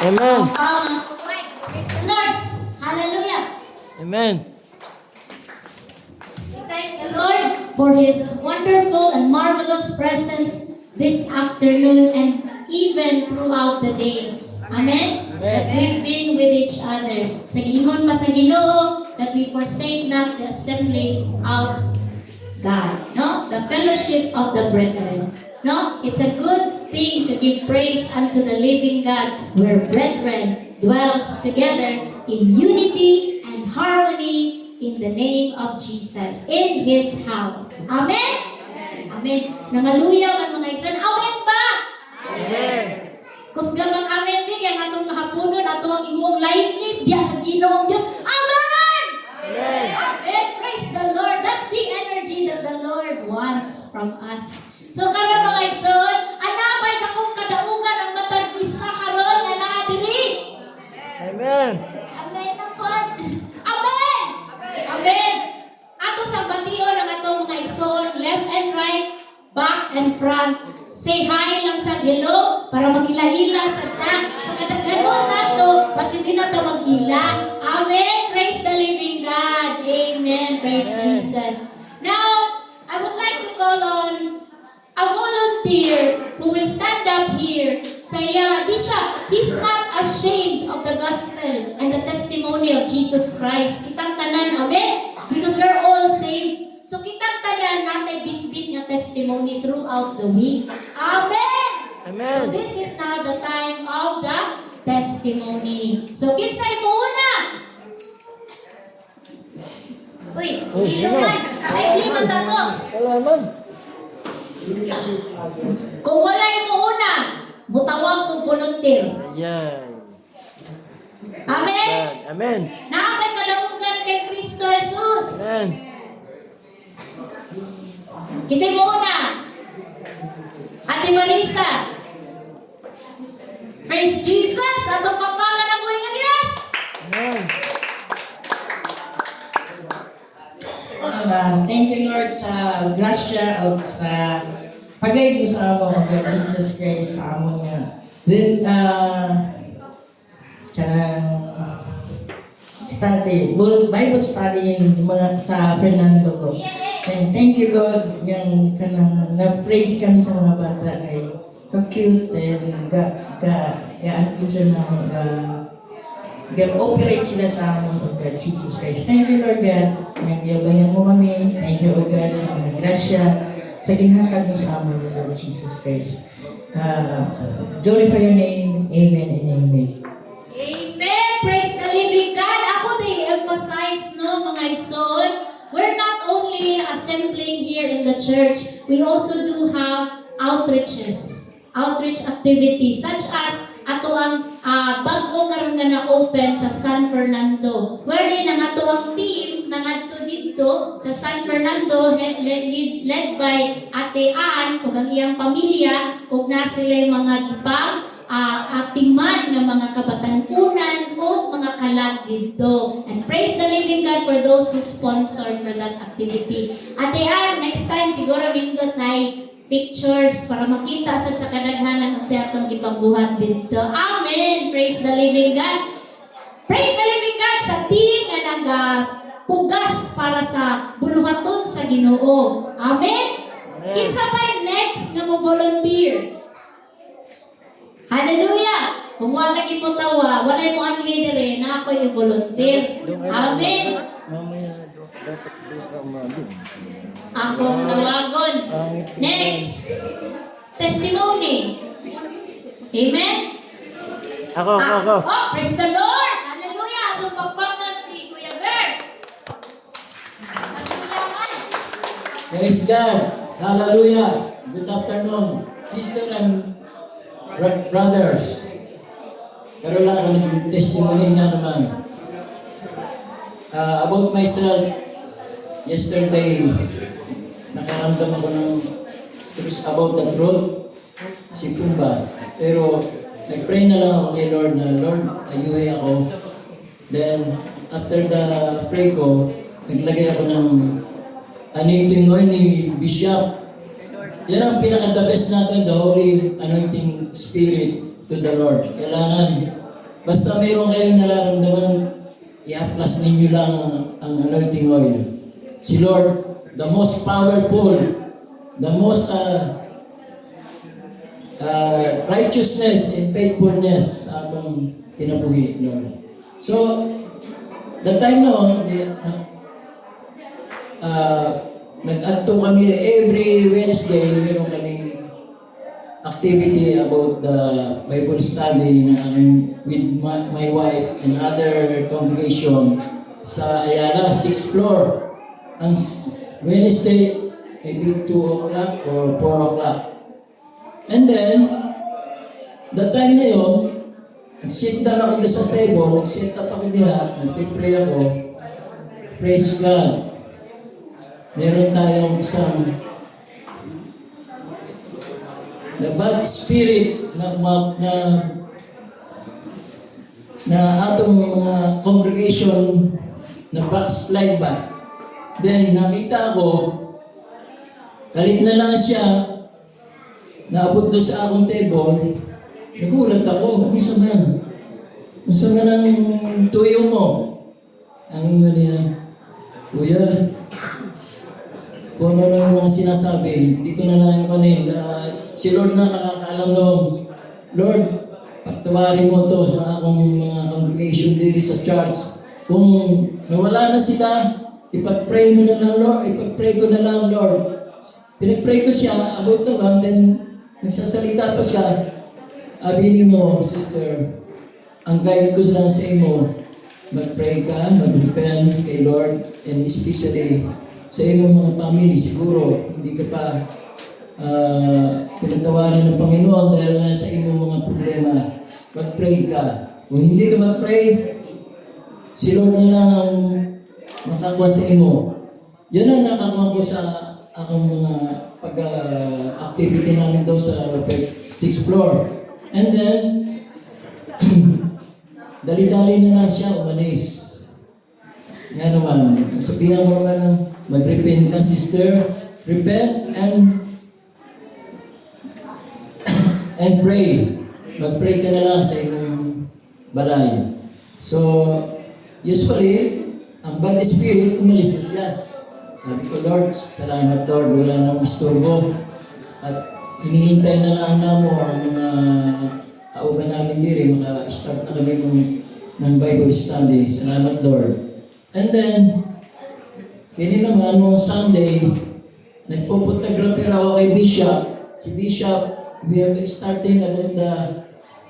Amen. Praise the Lord. Hallelujah. Amen. We thank the Lord for His wonderful and marvelous presence this afternoon and even throughout the days. Amen? That we've been with each other. Sa giingon pa sa Ginoo, that we forsake not the assembly of God. No? The fellowship of the brethren. No? It's a good thing to give praise unto the living God, where brethren dwells together in unity and harmony in the name of Jesus, in His house. Amen? Amen. Nangaluya man mga igsoon. Amen ba? Amen. Kusga mang amen bigyan atong kahaponon ato ang imong lively diya sa Ginoong Dios. Amen! Amen. Amen. Praise the Lord. That's the energy that the Lord wants from us. So karon mga igsoon, anapay akong kadaugan ang matag isa karon nga naa diri. Amen. Amen na pod. Amen. Amen. Ato sa bation ang atong mga igsoon, left and right, back and front. Say hi lang sa hello para magila-ila sa sa kadaghanon nato basta hindi na ta mag-ila. Amen. Praise the living God. Amen. Praise Jesus. Now, I would like to call on a volunteer who will stand up here. Saya, he's not ashamed of the gospel and the testimony of Jesus Christ. Kitang tanan, amen? Because we're all saved. So kitang tanan natin bit-bit nga testimony throughout the week. Amen! Amen. So this is now the time of the testimony. So kinsay mo una? Uy, hindi naman. Ay, liman tato. Salamat. Kung walay mo una, butawag kong volunteer. Ayan. Amen? Amen. Nakapay kalaugan kay Kristo Jesus. Amen. Kisay mo una. Ate Marisa. Praise Jesus. Atong papangan ang buhay nga Diyos. Amen. Thank you Lord sa grasya o sa pagay mo sa amo kay Jesus Christ sa amo nga. With kanang study, Bible study in mga sa Fernando ko. And thank you God yang kanang na-praise kami sa mga bata kay ka-cute and ga-answer na ga-operate sila sa amon o God, Jesus Christ. Thank you, Lord God. Nagyabayan mo kami. Thank you, O God, sa mga grasya, sa ginhatag mo sa amon, O God, Jesus Christ. Glorify your name. Amen and amen. Amen. Praise the living God. Ako din emphasize, no, mga igsoon, we're not only assembling here in the church, we also do have outreach activities such as ato ang bago karon nga na-open sa San Fernando. Wherein ang ato ang team nangadto dito sa San Fernando led by Ate Ann ug ang iyang pamilya ug na sila mga gipag atiman ng mga kabatanunan o mga kalag dito. And praise the living God for those who sponsored for that activity. Ate Ann, next time siguro nindot na pictures para makita sa kadaghanan at sa atong ipambuhat dito. Amen! Praise the living God! Praise the living God sa team nga nagapugas para sa buluhaton sa Ginoo. Amen! Kinsa pa next nga mo volunteer? Hallelujah! Kung wala lagi mo tawa, wala mo angay dire na ako yung volunteer. Amen! Mamaya dapat doon ka mabig. Akong tawagon. Next. Testimony. Amen? Ako. Oh, praise the Lord! Hallelujah! Atong pagpakan si Kuya Bert. Hallelujah! Praise God! Hallelujah! Good afternoon, sister and brothers. Karoon lang ako ng testimony nga naman. About myself, yesterday, nakaramdam ako ng truth about the truth, si Pumba. Pero, nag-pray na lang ako kay Lord na, Lord, ayuhay ako. Then, after the pray ko, naglagay ako ng anointing oil ni Bishop. Yan ang pinaka-the best natin, the Holy Anointing Spirit to the Lord. Kailangan Basta mayroon kayong nararamdaman, i-applas ninyo lang ang anointing oil. Si Lord, the most powerful, the most righteousness and faithfulness atong kinabuhi, Lord. So, the time noon, nag-adto kami every Wednesday, meron kaming activity about the Bible study na with my wife and other congregation sa Ayala, 6th floor. Ang Wednesday, maybe 2 o'clock or 4 o'clock. And then, the time na yun, nag-sit down ako sa table, nag-sit up ako diha, nag-pray ako. Praise God. Meron tayong isang the bad spirit na atong mga congregation na backslide ba. Then nakita ko, kalit na lang siya, naabot doon sa akong table, nagulat ako, ano man? Ano man ang tuyo mo? Ang iba niya, Kuya, kung ano lang mga sinasabi, hindi ko na lang kanin. Si Lord na nakakaalam noon. Lord, pagtawarin mo to sa akong mga congregation dito sa church. Kung nawala na sila, ipag-pray mo na lang, Lord. Ipag-pray ko na lang, Lord. Pinag-pray ko siya about to and then nagsasalita pa siya. Abinin mo, sister, ang guide ko lang sa imo, mag-pray ka, mag-repent kay Lord, and especially sa iyong mga family, siguro hindi ka pa pinagtawanan ng Panginoon dahil na sa iyong mga problema. Mag-pray ka. Kung hindi ka mag-pray, si Lord na lang ang makakuha sa imo. Yan ang nakakuha ko sa akong mga pag-activity namin daw sa 6th floor. And then, dali-dali na lang siya umalis. Nga naman, sabihan ko naman, mag-repent ka, sister. Repent and pray. Mag-pray ka na lang sa iyong balay. So, usually, ang bad spirit, umalis na siya. Sabi ko, Lord, salamat Lord, wala nang istorbo. At hinihintay na lang mo ang mga kauban namin diri, maka-start na kami ng Bible study. Salamat Lord. And then, kini naman, noong Sunday, nagpupunta-grapper ako kay Bishop. Si Bishop, we have starting about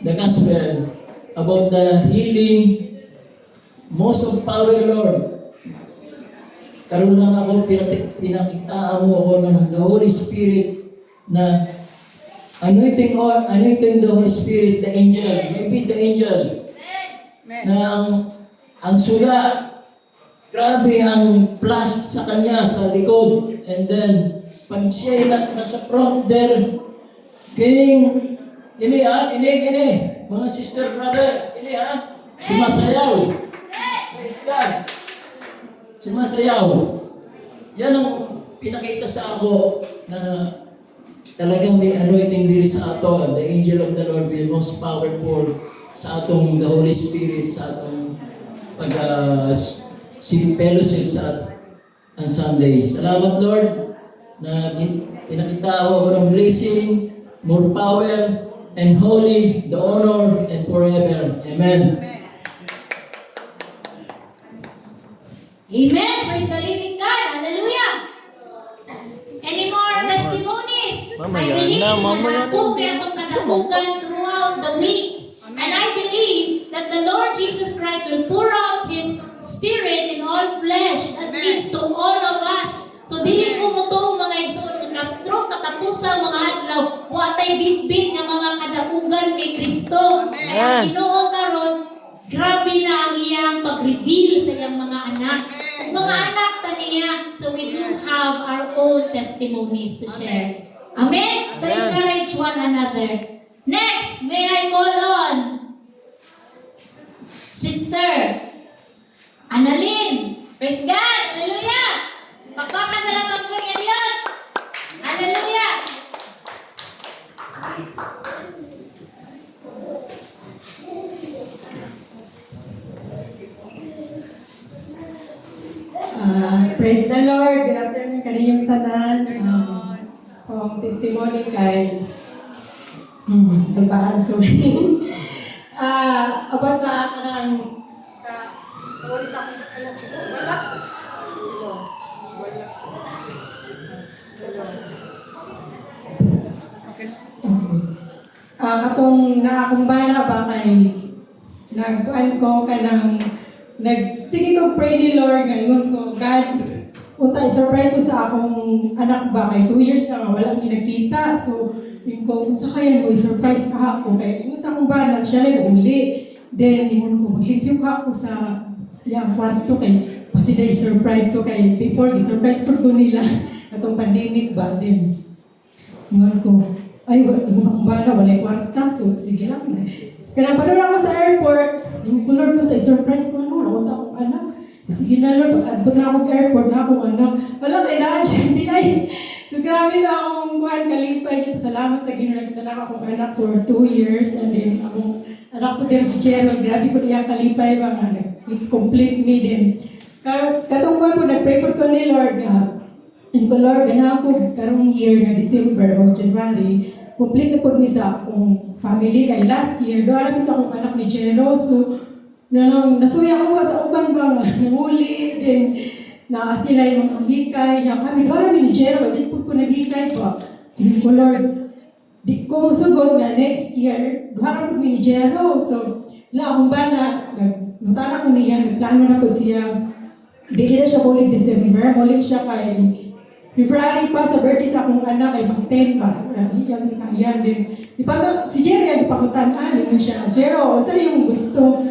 the gospel, about the healing, most of power, Lord. Karoon lang ako, pinakitaan mo ako ng the Holy Spirit na anointing the Holy Spirit, the angel, maybe the angel, na ang suya, grabe ang plus sa kanya, sa likod. And then, pag siya nasa front there, kini, mga sister, brother, sumasayaw. Praise God. Sumasayaw. Yan ang pinakita sa ako na talagang may anointing diri sa ato. The angel of the Lord will most powerful sa atong the Holy Spirit, sa atong fellowship sa ang Sunday. Salamat Lord na pinakita ako ng blessing, more power, and holy, the honor, and forever. Amen. Amen. Praise the living God. Hallelujah. Any more testimonies? I believe na naku kaya itong katabukan throughout the week. And I believe that the Lord Jesus Christ will pour out His Spirit in all flesh. That means to all of us. So dili ko mo to mga igsoon katro katapusan mga adlaw wa tay bitbit nga mga kadaugan kay Kristo. Kaya Ginoo karon grabe na ang iyang pag-reveal sa iyang mga anak. Mga anak ta niya. So we do have our own testimonies to share. Amen? To encourage one another. Next, may I call on Sister Annalyn. Praise God! Hallelujah! Pakpakan sa lahat ng Diyos! Hallelujah! Praise the Lord. Good afternoon kaniyong tanan. Ang testimony kay kalbaan ko. About sa kanang katong naakumbana ba kay nagkuan ko kanang sige ko pray ni Lord ngayon ko God unta i-surprise ko sa akong anak ba kay 2 years na nga wala mi nakita so yung ko unsa kaya mo i-surprise ka ako kay yung sa akong bana siya lang uli then ingon ko maglipyo ka ako sa yang kwarto kay pasida i-surprise ko kay before i-surprise ko nila atong pandemic ba then ingon ko ay ingon akong bana wala kwarta so sige lang na kaya pa ako sa airport yung Lord ko tayo surprise ko ano nakita akong anak sige na Lord pag na akong airport na akong anak wala kailangan siya hindi ay so grabe na akong kuhan kalipay salamat sa Ginoo nakita na akong anak for 2 years and then akong anak ko din si Gerald grabe ko niya kalipay ba nga complete me din katong kuhan ko nag-pray ko ni Lord nga in ko Lord ganahan ko karong year na December o January complete na po mi sa akong family kay last year doon alam sa akong anak ni Jero so nasuya ko sa uban ba nanguli din na sila yung hikay niya kami doon ni Jero di po ko naghikay pa hindi ko Lord di ko musugod na next year doon po ni Jero so la akong bana nagtana ko niya nagplano na po siya di na siya kulit December mulit siya kay February pa sa birthday sa akong anak ay mag-10 pa. Iyan ni kaya din. Di pa si Jerry ay pakutan-an din siya. Jero, saan yung gusto?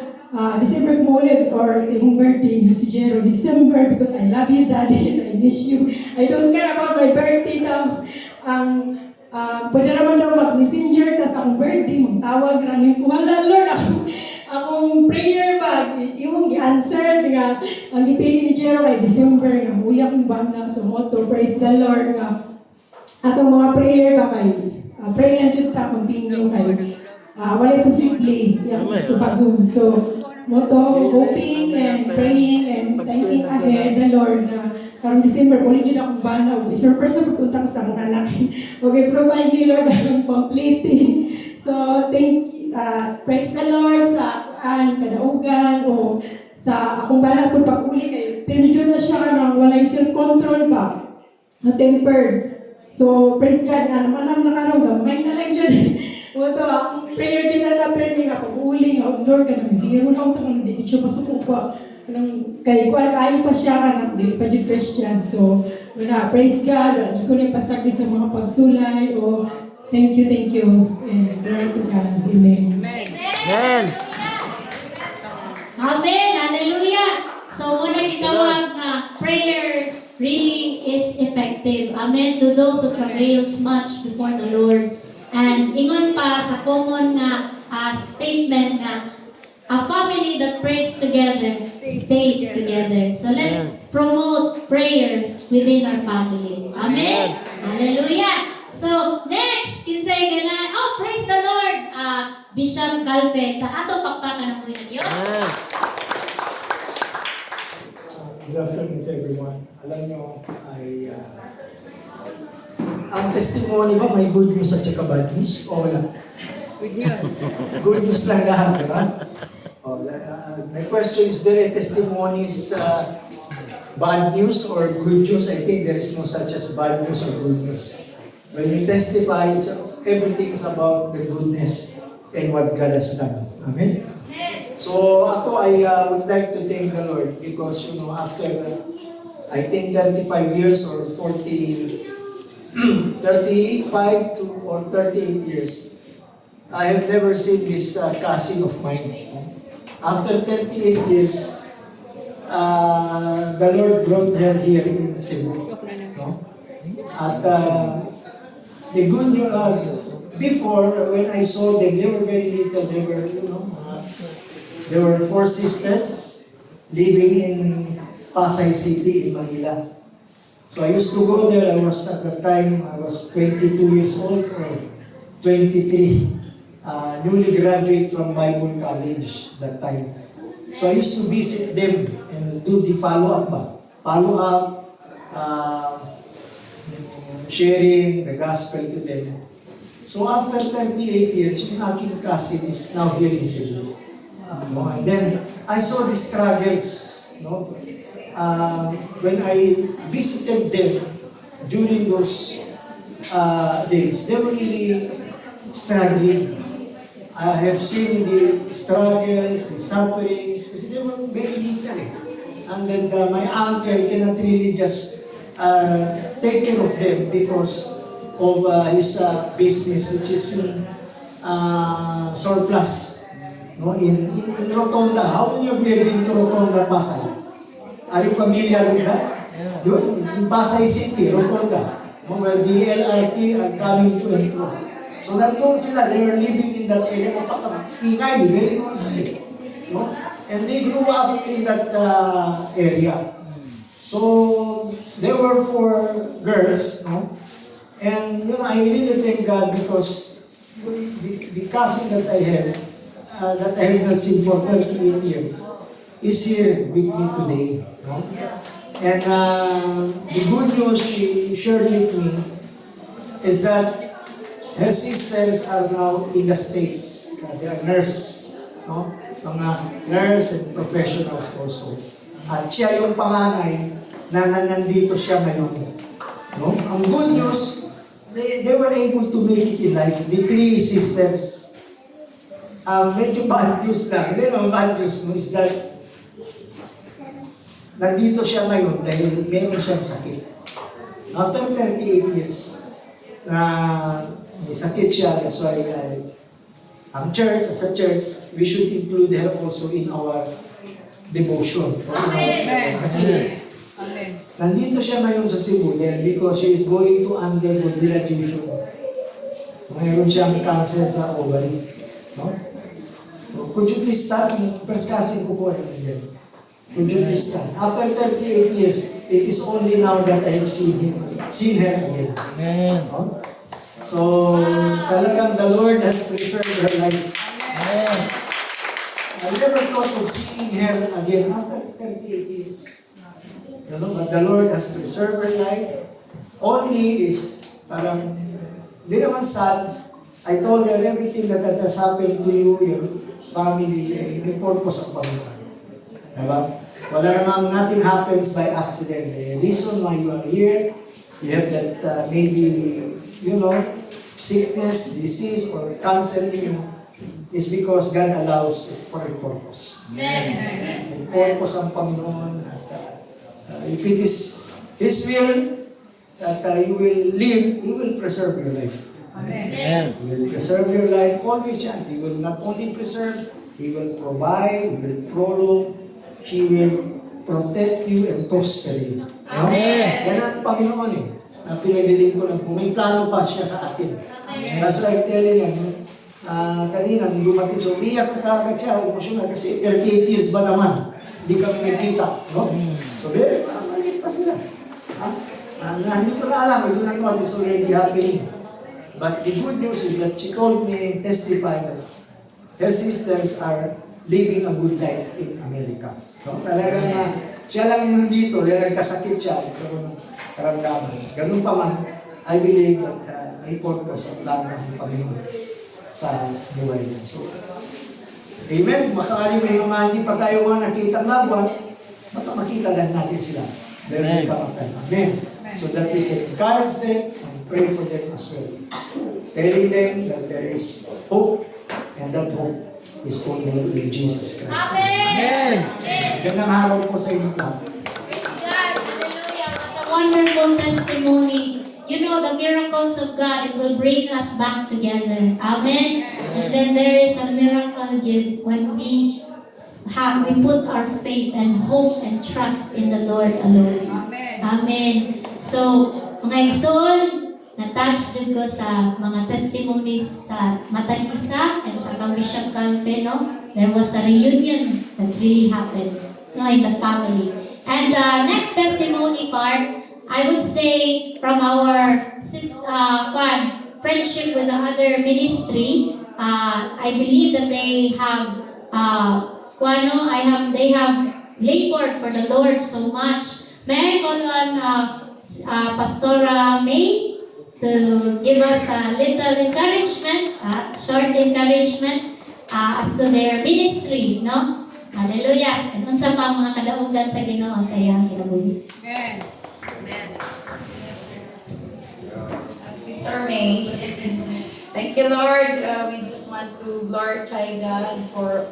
December mo ulit or sa yung birthday ni si Jero. December because I love you daddy and I miss you. I don't care about my birthday now. Pwede naman daw mag-messenger tas akong birthday, magtawag ranin ko. Wala Lord akong prayer ba, yung gi-answer nga, ang ipili ni Jero kay December nga, muli akong banda sa motto, praise the Lord nga, atong mga prayer ba kay, pray lang yun ta, continue kay, walay posible, yung tubagon. So, motto, hoping and praying and thanking ahead the Lord na, karong December, ulit yun akong banda, surprise na pupunta ko sa mga anak. Okay, provide ni Lord ang complete. So, praise the Lord sa kadaugan o sa akong bala po pag-uli kayo. Pero dyan na siya ng walay self-control ba? Tempered. So, praise God. Naman nakarong gamay na lang dyan. Ito, akong prayer din na pero nga pag-uli nga, Lord, ka nag-zero na ako hindi siya pasok ko kay kuwan kaayo pa siya ka hindi pa dyan Christian. So, praise God. Hindi ko na pasagli sa mga pagsulay o thank you, and glory to God. Amen. Amen. Amen. Hallelujah. So, muna kitawag na prayer really is effective. Amen. To those who travails much before the Lord. And ingon pa sa common na statement na a family that prays together stays together. So, let's promote prayers within our family. Amen. Hallelujah. So, next, kinsay ganan. Oh, praise the Lord. Bishop Calpe, ato pakpakan ng Panginoon Diyos. Good afternoon to everyone. Alam nyo, ang testimony ba may good news at saka bad news? O wala? Good news. Good news lang lahat, di ba? My question is, there are testimonies bad news or good news? I think there is no such as bad news or good news. When you testify, everything is about the goodness and what God has done. Amen? So, I would like to thank the Lord because, after, I think 35 years or 35 or 38 years, I have never seen this cousin of mine. After 38 years, the Lord brought her here in Cebu. No? At the good news, before, when I saw them, they were very little. There were 4 sisters living in Pasay City in Manila. So I used to go there. At the time, I was 22 years old or 23. Newly graduate from Bible College that time. So I used to visit them and do the follow-up. uh, sharing the gospel to them. So after 38 years, yung aking cousin is now here in Cebu. No? And then, I saw the struggles. No? When I visited them during those days, they were really struggling. I have seen the struggles, the sufferings, because they were very little. And then my uncle cannot really just take care of them because of his business, which is surplus. No, in Rotonda. How many of you have been to Rotonda, Pasay? Are you familiar with that? Yun, in Pasay City, Rotonda. No, where the LRT are coming to and fro. So nandun sila, they were living in that area. Ingay, very noisy. No? And they grew up in that area. So there were 4 girls, no? And I really thank God because the cousin that I have not seen for 38 years, is here with me today. No? And the good news she shared with me is that her sisters are now in the States. They are nurses, no? Mga nurse and professionals also. At siya yung panganay na nandito siya ngayon. No? Ang good news, they were able to make it in life. The 3 sisters, medyo bad news lang. Hindi naman bad news no, is that nandito siya ngayon dahil meron siyang sakit. After 38 years, na may sakit siya, that's why ang church, as a church, we should include her also in our devotion. Kasi nandito siya ngayon sa Cebu then because she is going to undergo deradiation. Mayroon siyang cancer sa ovary. No? Could you please stand? First cousin ko po. Could you please stand? After 38 years, it is only now that I have seen her again. Amen. No? So, talagang the Lord has preserved her life. Amen. I never thought of seeing her again after 38 years. But the Lord has preserved her life. Only is, parang, di naman sad. I told her everything that has happened to you, your family, may purpose ang Panginoon. Diba? Wala namang nothing happens by accident. The reason why you are here, you have that maybe, sickness, disease, or cancer in you, is because God allows it for a purpose. May purpose ang Panginoon. If it is His will that you will live, He will preserve your life. Amen. He will preserve your life always yan. He will not only preserve, He will provide, He will prolong, He will protect you and prosper you. No? Yan ang Panginoon na pinagaling ko lang. Kung may plano pa siya sa atin. That's why I'm telling him, kanina, nung dumating siya, umiyak na kagad siya, emotional, kasi 38 years ba naman, hindi kami nagkita. No? So, maliit pa sila. Hindi ko na alam, I do not know what is already happening. But the good news is that she called me and testified that her sisters are living a good life in America. No? Talagang siya lang yung dito, dahil kasakit siya, nagkaroon ng karamdaman. Ganun pa man, I believe that may purpose ang plano ng Panginoon sa buhay niya. So, amen. Makakari may mga hindi pa tayo mga nakita loved ones, baka makita lang natin sila. There will come a time. Amen. So that we can encourage them and pray for them as well. Telling them that there is hope, and that hope is only in Jesus Christ. Amen! Gandang araw po sa inyo lahat. Praise God! Hallelujah! What a wonderful testimony. You know, the miracles of God, it will bring us back together. Amen? And then there is a miracle gift when we put our faith and hope and trust in the Lord alone. Amen. So, mga igsoon, na-touch din ko sa mga testimonies sa Matang Isa and sa Bishop Calpe, no? There was a reunion that really happened, no, in the family. And next testimony part, I would say from our friendship with the other ministry, I believe that they have they have labored for the Lord so much. May I call on Pastora May to give us a little encouragement, short encouragement as to their ministry, no? Hallelujah. And unsa pa ang mga kadaugan sa Ginoo sa iyang kinabuhi. Sister May. Thank you, Lord. We just want to glorify God for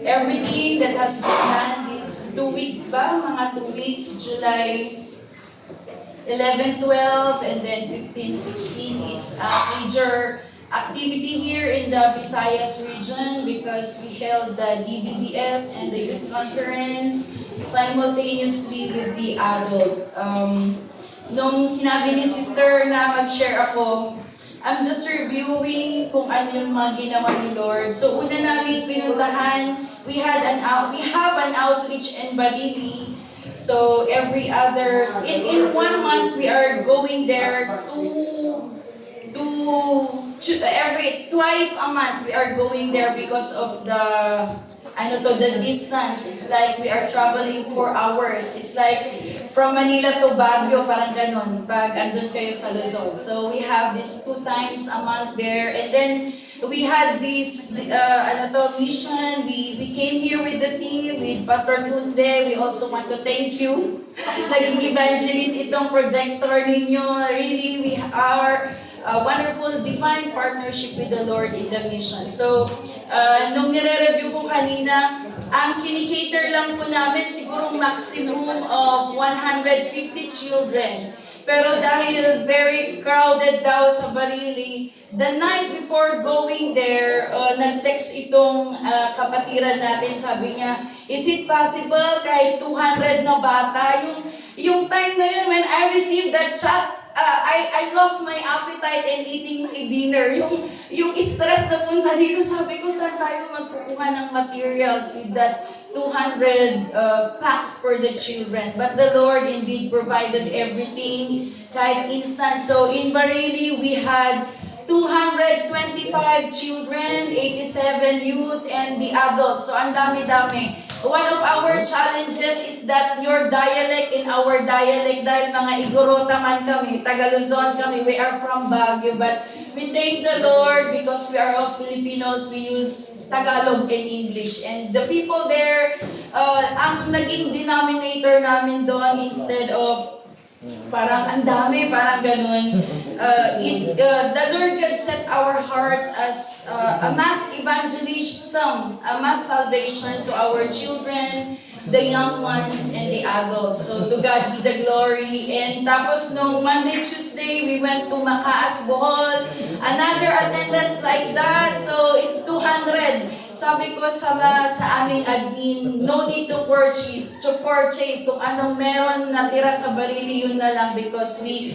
everything that has been done these 2 weeks ba? Mga 2 weeks, July 11, 12, and then 15, 16. It's a major activity here in the Visayas region because we held the DVBS and the youth conference simultaneously with the adult. Nung sinabi ni Sister na mag-share ako, I'm just reviewing kung ano yung mga ginawa ni Lord. So una namin pinuntahan, we have an outreach in Barili. So every other, in 1 month we are going there twice a month we are going there because of the distance. It's like we are traveling 4 hours. It's like from Manila to Baguio, parang ganon, pag andun kayo sa Luzon. So we have this 2 times a month there. And then we had this mission. We came here with the team, with Pastor Tunde. We also want to thank you. Naging evangelist itong projector ninyo. Really, we are a wonderful divine partnership with the Lord in the mission. So, nung nire-review ko kanina, ang kinikater lang po namin siguro maximum of 150 children. Pero dahil very crowded daw sa Barili, the night before going there, nag-text itong kapatiran natin, sabi niya, is it possible kahit 200 na bata? Yung time na yun, when I received that chat, I lost my appetite in eating my dinner. Yung stress na punta dito, sabi ko, saan tayo magkukuha ng materials with that 200 packs for the children. But the Lord indeed provided everything, kahit instant. So in Barili, we had 225 children, 87 youth, and the adults. So ang dami-dami. One of our challenges is that your dialect in our dialect, dahil mga Igorota man kami, Tagaluzon kami, we are from Baguio, but we thank the Lord because we are all Filipinos, we use Tagalog and English. And the people there, ang naging denominator namin doon, instead of parang ang dami, parang ganun. The Lord God set our hearts as a mass evangelism, a mass salvation to our children, the young ones, and the adults. So to God be the glory. And tapos nung Monday, Tuesday, we went to Macaas, Bohol. Another attendance like that. So it's 200. Sabi ko sa aming admin, no need to purchase kung anong meron natira sa Barili, yun na lang, because we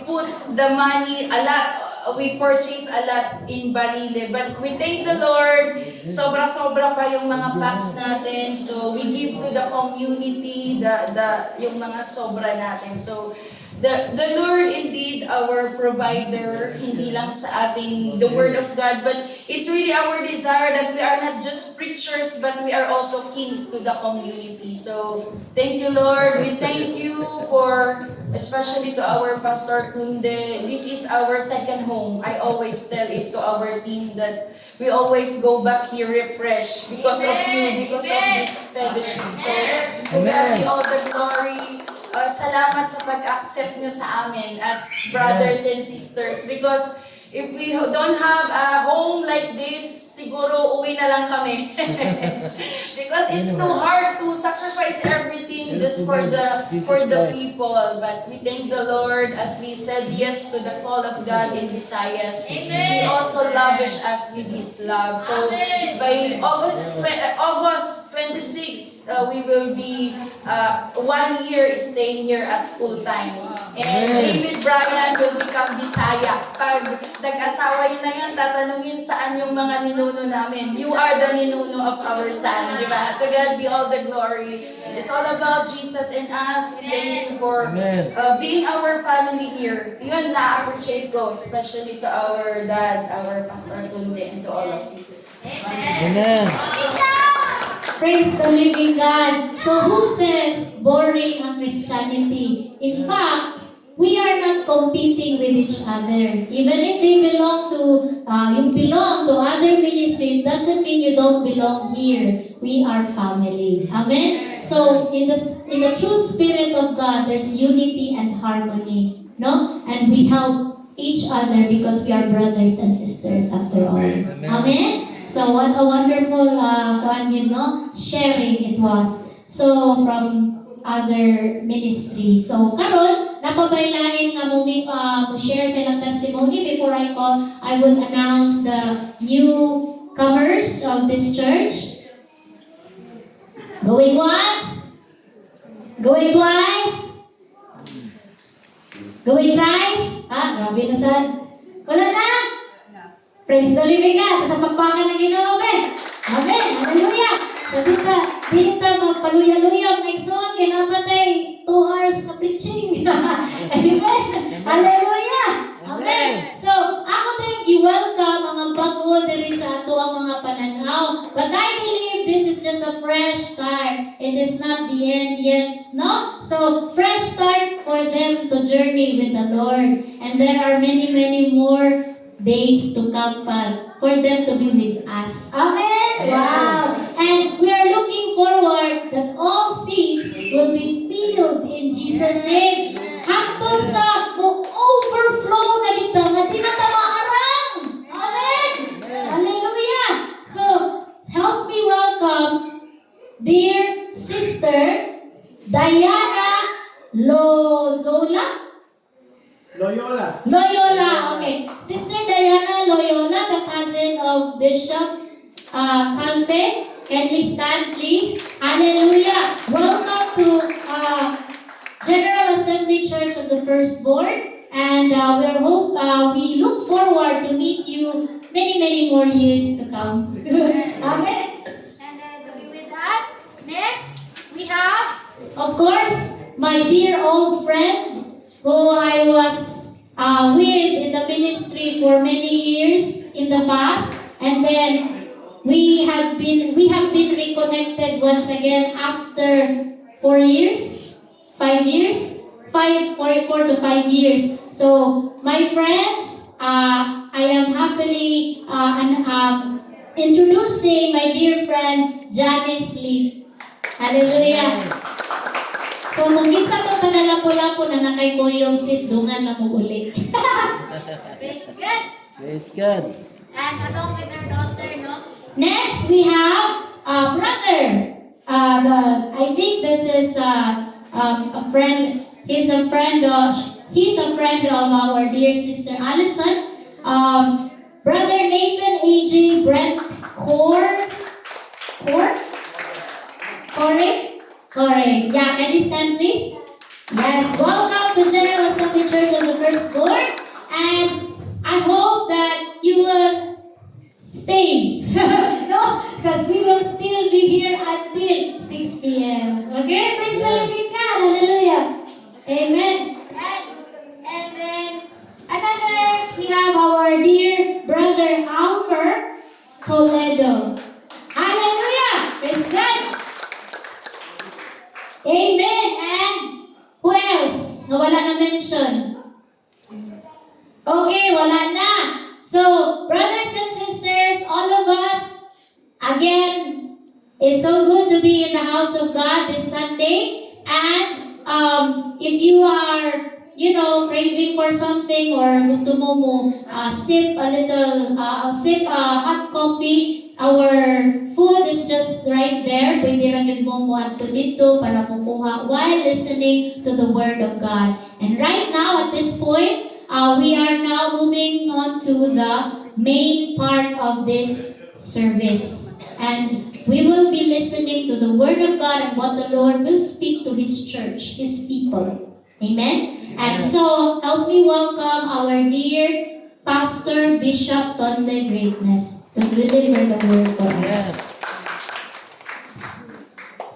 put the money a lot, we purchase a lot in Barili. But we thank the Lord, sobra-sobra pa yung mga packs natin. So we give to the community yung mga sobra natin. So the Lord indeed our provider, hindi lang sa ating the Word of God, but it's really our desire that we are not just preachers, but we are also kings to the community. So thank you, Lord. We thank you for, especially to our Pastor Tunde. This is our second home. I always tell it to our team that we always go back here refreshed because of you, because of this fellowship. So to God be all the glory. Salamat sa pag-accept nyo sa amin as brothers and sisters, because if we don't have a home like this, siguro uwi na lang kami. Because it's too hard to sacrifice everything just for the people. But we thank the Lord as we said yes to the call of God in Visayas. He also lavished us with His love. So by August 26, we will be 1 year staying here as full-time. And David Bryan will become Bisaya. Pag nag-asawa yun na yan, tatanungin saan yung mga ninuno namin. You are the ninuno of our son, di ba? To God be all the glory. It's all about Jesus and us. We thank you for being our family here. Yun, na-appreciate ko, especially to our dad, our Pastor Tunde, and to all of you. Amen. Praise the living God. So who says boring ang Christianity? In fact, we are not competing with each other. Even if they belong to, you belong to other ministry, it doesn't mean you don't belong here. We are family. Amen? So, in the true spirit of God, there's unity and harmony. No? And we help each other because we are brothers and sisters after all. Amen? So, what a wonderful, sharing it was. So, from other ministries. So, karon napabaylain nga mo share sa ilang testimony. Before I would announce the newcomers of this church. Going once, going twice, going thrice. Grabe na sad. Wala na. Praise the living God. Sa pagpakan ng Ginoo. Amen. Amen. Hallelujah. Sa dito magpaluya-luya next song, kinapatay 2 hours na preaching. Amen. Hallelujah. Amen. So, ako din i-welcome ang bago diri sa ato ang mga pananaw. But I believe this is just a fresh start. It is not the end yet, no? So, fresh start for them to journey with the Lord. And there are many, many more days to come for them to be with us. Amen? Wow! And we are looking forward that all seats will be filled in Jesus' name. Hangtod sa mo overflow na kita nga di na tamaarang. Amen? Hallelujah! So, help me welcome dear sister Diana Loyola, okay. Sister Diana Loyola, the cousin of Bishop Calpe. Can we stand, please? Hallelujah. Welcome to General Assembly Church of the Firstborn. And we look forward to meet you many, many more years to come. Amen. And to be with us. Next, we have, of course, my dear old friend, who I was with in the ministry for many years in the past, and then we have been reconnected once again after 4 to 5 years. So, my friends, I am happily introducing my dear friend Janice Lee. Hallelujah. So, kung kinsa to panalapo-lapo na nakay-kuyong sis, dungan na mo ulit. Praise God. Praise God. And along with her daughter, no? Next, we have a brother. I think this is a friend. He's a friend of our dear sister Allison. Brother Nathan A.J. Brent Corey. Yeah, can you stand, please? Yes, welcome to General Assembly Church of the Firstborn. And I hope that you will stay. No? Because we will still be here until 6 p.m. Okay? Praise the living God. Hallelujah. Amen. And then another, we have our dear brother Almer Toledo. Hallelujah. Praise God. Amen. And who else? Wala na mention. Okay, wala na. So, brothers and sisters, all of us, again, it's so good to be in the house of God this Sunday. And if you are, craving for something or gusto mo sip a hot coffee, our food is just right there. Pwede ra gyud mo ato dito para makuha while listening to the Word of God. And right now, at this point, we are now moving on to the main part of this service. And we will be listening to the Word of God and what the Lord will speak to His church, His people. Amen? And so, help me welcome our dear Pastor Bishop Tonde Greatness to deliver the Word for us.